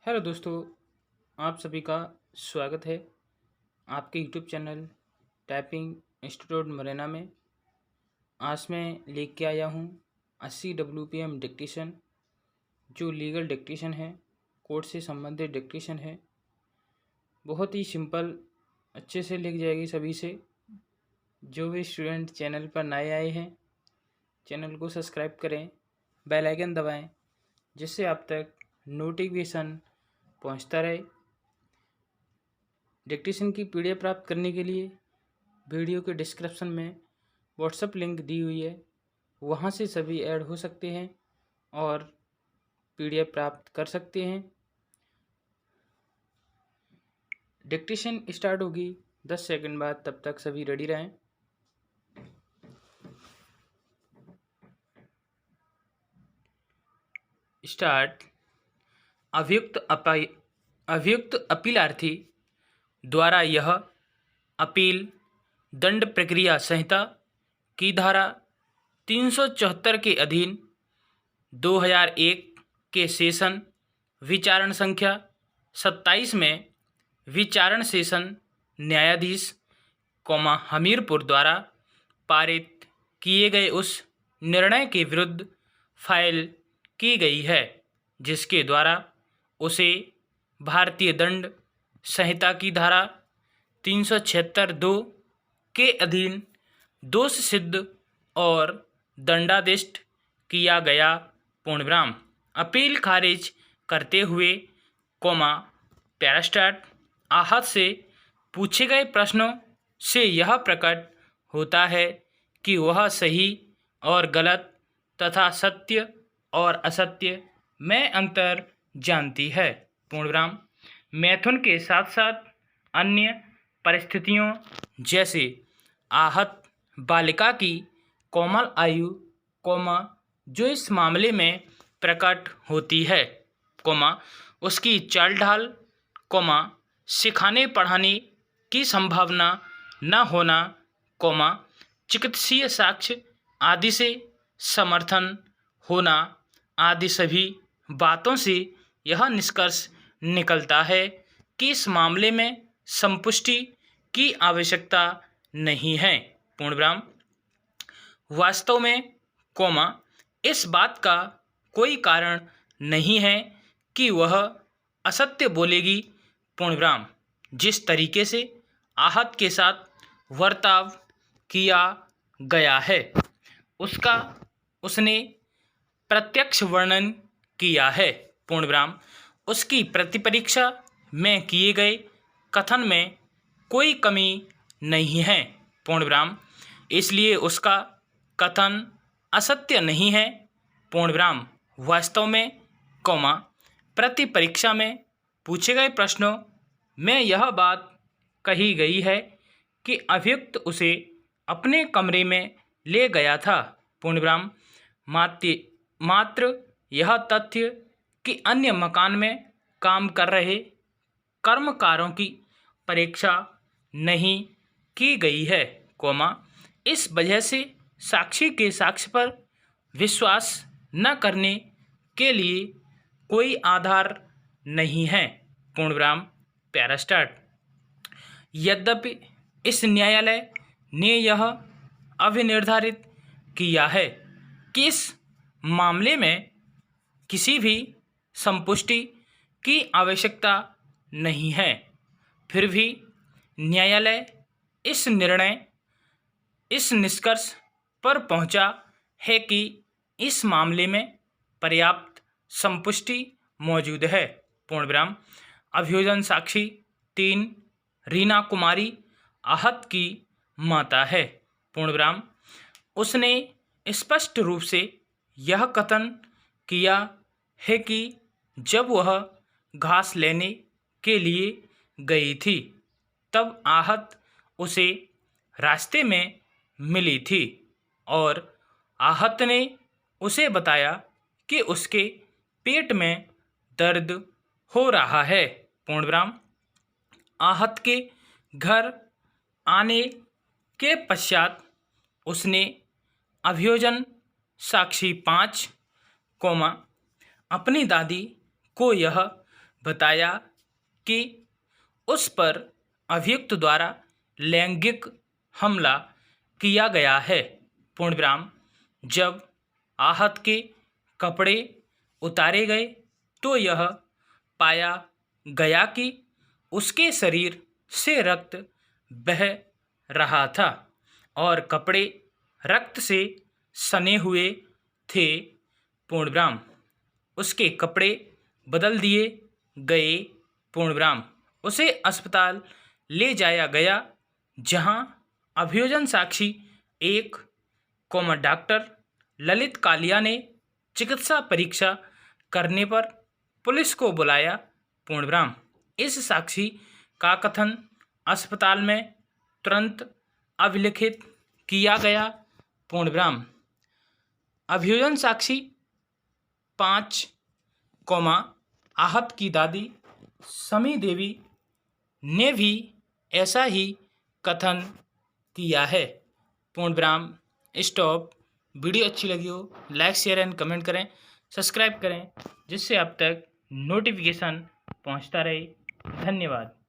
Hello दोस्तों, आप सभी का स्वागत है आपके YouTube channel typing institute Morena में। आज मैं लेके आया हूँ 80 WPM डिक्टेशन, जो लीगल डिक्टेशन है, कोर्ट से संबंधित डिक्टेशन है। बहुत ही सिंपल, अच्छे से लिख जाएगी सभी से। जो भी स्टूडेंट चैनल पर नए आए हैं, चैनल को सब्सक्राइब करें, बेल आइकन दबाएं, जिससे आप तक नोटिफिकेशन पहुंचता रहे। डिक्टेशन की PDF प्राप्त करने के लिए वीडियो के डिस्क्रिप्शन में व्हाट्सएप लिंक दी हुई है, वहाँ से सभी ऐड हो सकते हैं और PDF प्राप्त कर सकते हैं। डिक्टेशन स्टार्ट होगी 10 सेकंड बाद, तब तक सभी रेडी रहें। स्टार्ट। अभियुक्त अपीलार्थी द्वारा यह अपील दंड प्रक्रिया संहिता की धारा 374 के अधीन 2001 के सेशन विचारण संख्या 27 में विचारण सेशन न्यायाधीश हमीरपुर द्वारा पारित किए गए उस निर्णय के विरुद्ध फाइल की गई है, जिसके द्वारा उसे भारतीय दंड संहिता की धारा 376(2) के अधीन दोष सिद्ध और दंडादेश किया गया। पूर्णविराम। अपील खारिज करते हुए पैरास्टार्ट। आहत से पूछे गए प्रश्नों से यह प्रकट होता है कि वह सही और गलत तथा सत्य और असत्य में अंतर जानती है। पूर्णविराम। मैथुन के साथ साथ अन्य परिस्थितियों जैसे आहत बालिका की कोमल आयु, जो इस मामले में प्रकट होती है, उसकी चाल ढाल, सिखाने पढ़ाने की संभावना न होना, चिकित्सीय साक्ष्य आदि से समर्थन होना आदि सभी बातों से यह निष्कर्ष निकलता है कि इस मामले में संपुष्टि की आवश्यकता नहीं है। पूर्णविराम। वास्तव में इस बात का कोई कारण नहीं है कि वह असत्य बोलेगी। पूर्णविराम। जिस तरीके से आहत के साथ वर्ताव किया गया है, उसका उसने प्रत्यक्ष वर्णन किया है। पूर्णविराम। उसकी प्रतिपरीक्षा में किए गए कथन में कोई कमी नहीं है। पूर्णविराम। इसलिए उसका कथन असत्य नहीं है। पूर्णविराम। वास्तव में प्रतिपरीक्षा में पूछे गए प्रश्नों में यह बात कही गई है कि अभियुक्त उसे अपने कमरे में ले गया था। पूर्णविराम। मात्र यह तथ्य कि अन्य मकान में काम कर रहे कर्मकारों की परीक्षा नहीं की गई है, इस वजह से साक्षी के साक्ष्य पर विश्वास न करने के लिए कोई आधार नहीं है। पूर्णविराम। पैरास्टार्ट। यद्यपि इस न्यायालय ने यह अभिनिर्धारित किया है कि इस मामले में किसी भी संपुष्टि की आवश्यकता नहीं है, फिर भी न्यायालय इस निष्कर्ष पर पहुंचा है कि इस मामले में पर्याप्त संपुष्टि मौजूद है। पूर्णविराम। अभियोजन साक्षी 3 रीना कुमारी आहत की माता है। पूर्णविराम। उसने स्पष्ट रूप से यह कथन किया है कि जब वह घास लेने के लिए गई थी, तब आहत उसे रास्ते में मिली थी और आहत ने उसे बताया कि उसके पेट में दर्द हो रहा है। पूर्णविराम। आहत के घर आने के पश्चात उसने अभियोजन साक्षी 5, अपनी दादी को यह बताया कि उस पर अभियुक्त द्वारा लैंगिक हमला किया गया है। पूर्णविराम। जब आहत के कपड़े उतारे गए तो यह पाया गया कि उसके शरीर से रक्त बह रहा था और कपड़े रक्त से सने हुए थे। पूर्णविराम। उसके कपड़े बदल दिए गए। पूर्णविराम। उसे अस्पताल ले जाया गया जहां अभियोजन साक्षी एक डॉक्टर ललित कालिया ने चिकित्सा परीक्षा करने पर पुलिस को बुलाया। पूर्णविराम। इस साक्षी का कथन अस्पताल में तुरंत अभिलिखित किया गया। पूर्णविराम। अभियोजन साक्षी 5, आहत की दादी समी देवी ने भी ऐसा ही कथन किया है। पूर्णविराम। स्टॉप। वीडियो अच्छी लगी हो लाइक शेयर एंड कमेंट करें, सब्सक्राइब करें जिससे अब तक नोटिफिकेशन पहुंचता रहे। धन्यवाद।